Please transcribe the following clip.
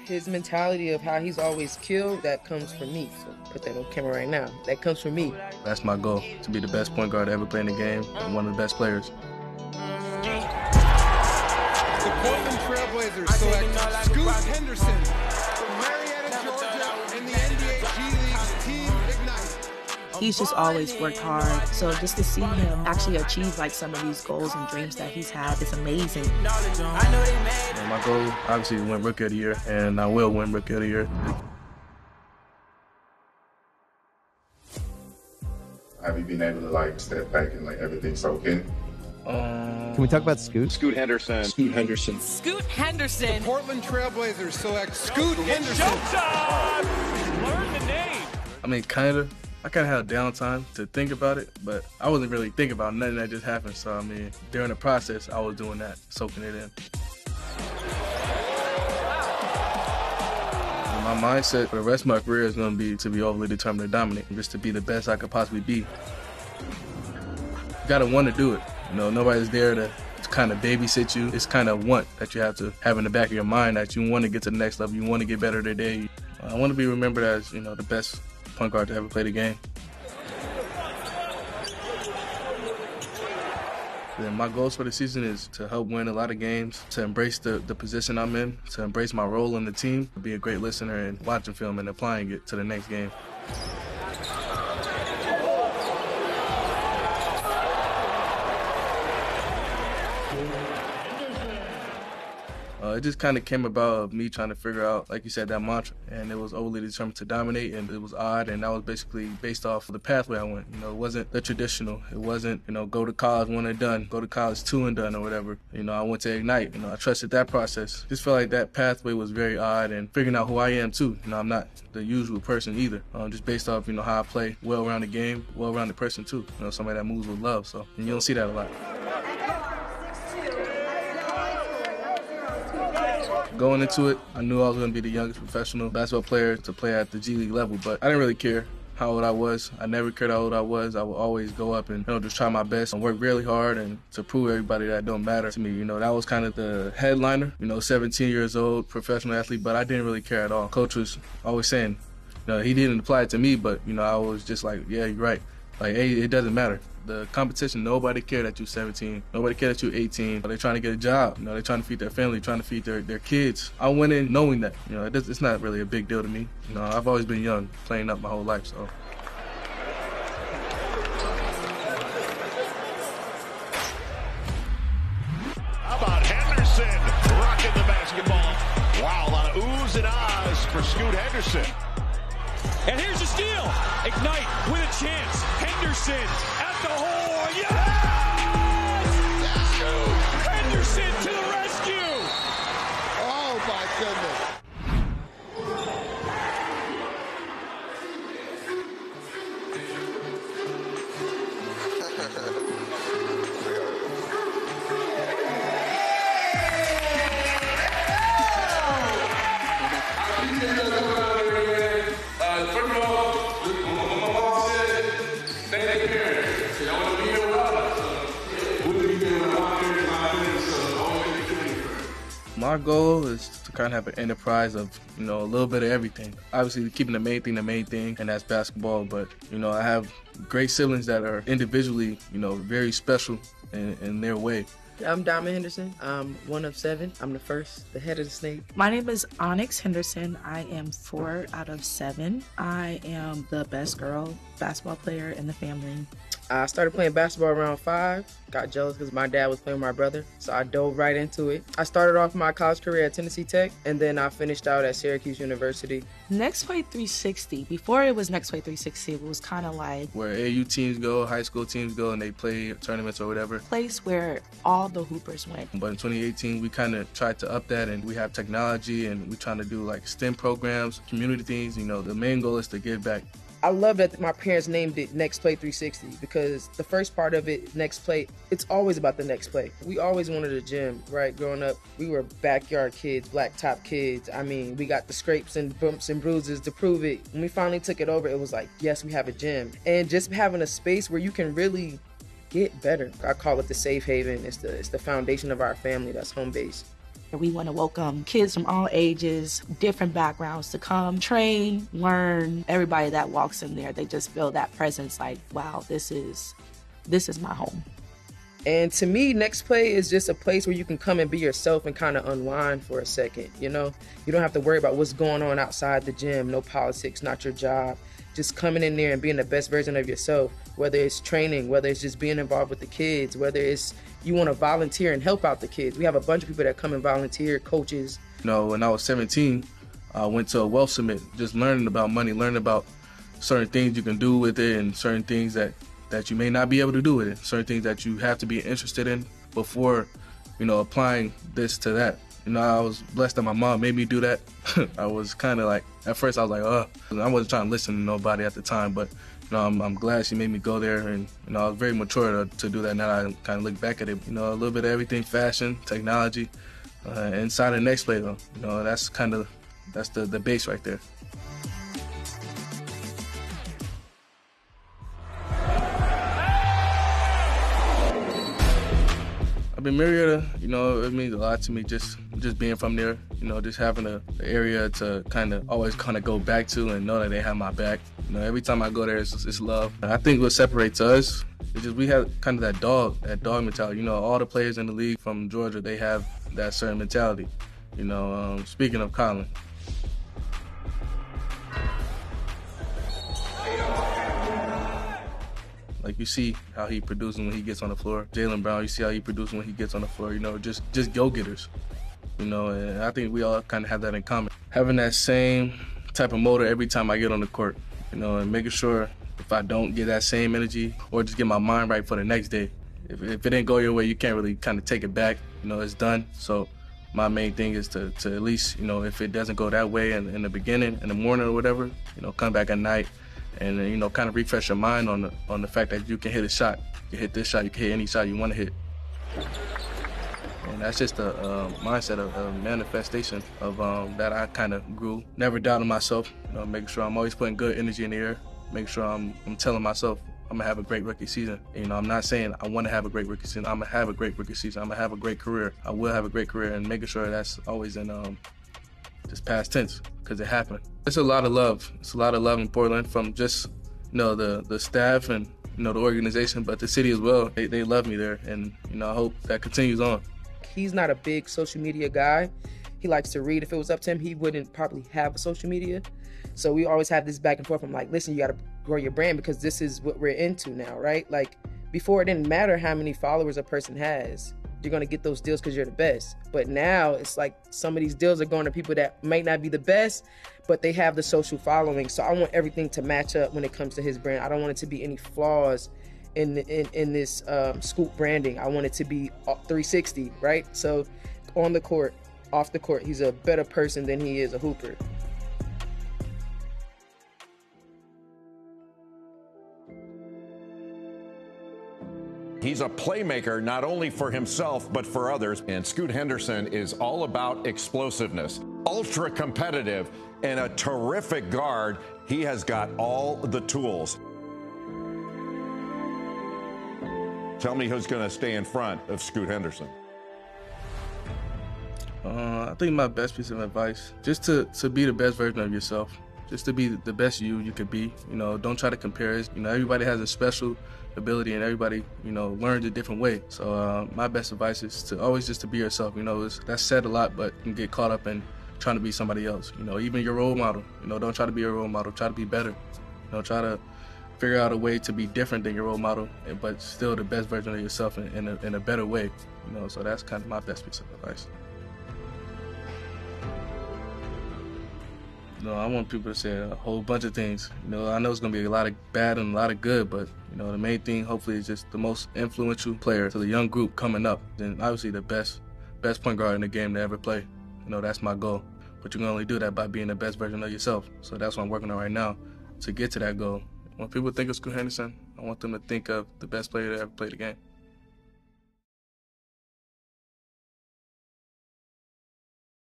His mentality of how he's always killed, that comes from me. So put that on camera right now. That comes from me. That's my goal, to be the best point guard to ever play in the game and one of the best players. The Portland Trailblazers select Scoot Henderson from Marietta, Georgia, in the NBA G League's Team Ignite. He's just always worked hard, so just to see him actually achieve like some of these goals and dreams that he's had is amazing. And my goal, obviously, is to win Rookie of the Year, and I will win Rookie of the Year. Have you been able to like step back and like everything soak in? Can we talk about Scoot? Scoot Henderson. Scoot Henderson. Scoot Henderson. The Portland Trailblazers select Scoot Henderson. Showtime! Learn the name. I mean, I kind of had downtime to think about it, but I wasn't really thinking about nothing that just happened. So, I mean, during the process, I was doing that, soaking it in. And my mindset for the rest of my career is going to be to be overly determined to dominate, just to be the best I could possibly be. You got to want to do it. You know, nobody's there to kind of babysit you. It's kind of want that you have to have in the back of your mind that you want to get to the next level. You want to get better today. I want to be remembered as, you know, the best point guard to ever play the game. Then my goals for the season is to help win a lot of games, to embrace the position I'm in, to embrace my role in the team, to be a great listener and watching film and applying it to the next game. It just kind of came about of me trying to figure out, like you said, that mantra. And it was overly determined to dominate, and it was odd, and that was basically based off of the pathway I went. You know, it wasn't the traditional. It wasn't, you know, go to college one and done, go to college two and done or whatever. You know, I went to Ignite. You know, I trusted that process. Just felt like that pathway was very odd, and figuring out who I am too. You know, I'm not the usual person either. Just based off, you know, how I play, well-rounded game, well-rounded person too. You know, somebody that moves with love. So, and you don't see that a lot. Going into it, I knew I was going to be the youngest professional basketball player to play at the G League level, but I didn't really care how old I was. I never cared how old I was. I would always go up and, you know, just try my best and work really hard and to prove everybody that it don't matter to me. You know, that was kind of the headliner, you know, 17 years old, professional athlete, but I didn't really care at all. Coach was always saying, you know, he didn't apply it to me, but, you know, I was just like, yeah, you're right. Like, hey, it doesn't matter. The competition, nobody cared that you're 17. Nobody cared that you're 18. They're trying to get a job. You know, they're trying to feed their family, trying to feed their kids. I went in knowing that. You know, it's not really a big deal to me. You know, I've always been young, playing up my whole life, so. How about Henderson rocking the basketball? Wow, a lot of oohs and ahs for Scoot Henderson. And here's a steal. Ignite with a chance. Henderson at the hole. Yes! Yes! Henderson to the rescue. Oh, my goodness. My goal is to kind of have an enterprise of, you know, a little bit of everything. Obviously, keeping the main thing, and that's basketball. But, you know, I have great siblings that are individually, you know, very special in their way. I'm Diamond Henderson. I'm one of 7. I'm the first, the head of the snake. My name is Onyx Henderson. I am 4 out of 7. I am the best girl basketball player in the family. I started playing basketball around 5. Got jealous because my dad was playing with my brother, so I dove right into it. I started off my college career at Tennessee Tech, and then I finished out at Syracuse University. Next Play 360, before it was Next Play 360, it was kind of like where AU teams go, high school teams go, and they play tournaments or whatever. Place where all the hoopers went. But in 2018, we kind of tried to up that, and we have technology, and we're trying to do like STEM programs, community things. You know, the main goal is to give back. I love that my parents named it Next Play 360 because the first part of it, Next Play, it's always about the next play. We always wanted a gym, right? Growing up, we were backyard kids, blacktop kids. I mean, we got the scrapes and bumps and bruises to prove it. When we finally took it over, it was like, yes, we have a gym. And just having a space where you can really get better. I call it the safe haven. It's the foundation of our family. That's home base. We want to welcome kids from all ages, different backgrounds to come, train, learn. Everybody that walks in there, they just feel that presence like, wow, this is my home. And to me, Next Play is just a place where you can come and be yourself and kind of unwind for a second, you know? You don't have to worry about what's going on outside the gym, no politics, not your job. Just coming in there and being the best version of yourself, whether it's training, whether it's just being involved with the kids, whether it's you want to volunteer and help out the kids. We have a bunch of people that come and volunteer, coaches. You know, when I was 17, I went to a wealth summit, just learning about money, learning about certain things you can do with it and certain things that you may not be able to do with it, certain things that you have to be interested in before, you know, applying this to that. You know, I was blessed that my mom made me do that. I was kind of like, at first I was like, I wasn't trying to listen to nobody at the time, but you know, I'm glad she made me go there, and you know, I was very mature to do that. Now I kind of look back at it, you know, a little bit of everything, fashion, technology, inside of Next Play though. You know, that's the base right there. I've been Marietta, you know, it means a lot to me just being from there, you know, just having an area to always go back to and know that they have my back. You know, every time I go there, it's love. I think what separates us is just we have kind of that dog mentality. You know, all the players in the league from Georgia, they have that certain mentality. You know, speaking of Colin. Like, you see how he producing when he gets on the floor. Jaylen Brown, you see how he producing when he gets on the floor. You know, just go-getters. You know, and I think we all kind of have that in common. Having that same type of motor every time I get on the court. You know, and making sure if I don't get that same energy or just get my mind right for the next day. If it didn't go your way, you can't really kind of take it back. You know, it's done. So my main thing is to at least, you know, if it doesn't go that way in the beginning, in the morning or whatever, you know, come back at night. And you know, kind of refresh your mind on the fact that you can hit a shot. You can hit this shot, you can hit any shot you want to hit. And that's just a mindset, a manifestation of that I kind of grew. Never doubting myself, you know, making sure I'm always putting good energy in the air, making sure I'm telling myself I'm gonna have a great rookie season. You know, I'm not saying I want to have a great rookie season. I'm gonna have a great rookie season. I'm gonna have a great career. I will have a great career, and making sure that's always in just past tense, because it happened. It's a lot of love. It's a lot of love in Portland from just, you know, the staff and, you know, the organization, but the city as well. They love me there, and, you know, I hope that continues on. He's not a big social media guy. He likes to read. If it was up to him, he wouldn't probably have a social media. So we always have this back and forth. I'm like, listen, you got to grow your brand because this is what we're into now, right? Like, before it didn't matter how many followers a person has. You're going to get those deals because you're the best. But now it's like some of these deals are going to people that might not be the best, but they have the social following. So I want everything to match up when it comes to his brand. I don't want it to be any flaws in this Scoop branding. I want it to be 360, right? So on the court, off the court, he's a better person than he is a hooper. He's a playmaker not only for himself, but for others. And Scoot Henderson is all about explosiveness, ultra competitive, and a terrific guard. He has got all the tools. Tell me who's going to stay in front of Scoot Henderson. I think my best piece of advice, just to be the best version of yourself. Just to be the best you could be. You know, don't try to compare us. You know, everybody has a special ability and everybody, you know, learns a different way. So my best advice is to always just to be yourself. You know, that's said a lot, but you can get caught up in trying to be somebody else. You know, even your role model. You know, don't try to be a role model. Try to be better. You know, try to figure out a way to be different than your role model, but still the best version of yourself in a better way. You know, so that's kind of my best piece of advice. You know, I want people to say a whole bunch of things. You know, I know it's going to be a lot of bad and a lot of good, but, you know, the main thing, hopefully, is just the most influential player to the young group coming up. And obviously the best point guard in the game to ever play. You know, that's my goal. But you can only do that by being the best version of yourself. So that's what I'm working on right now to get to that goal. When people think of Scoot Henderson, I want them to think of the best player that ever played the game.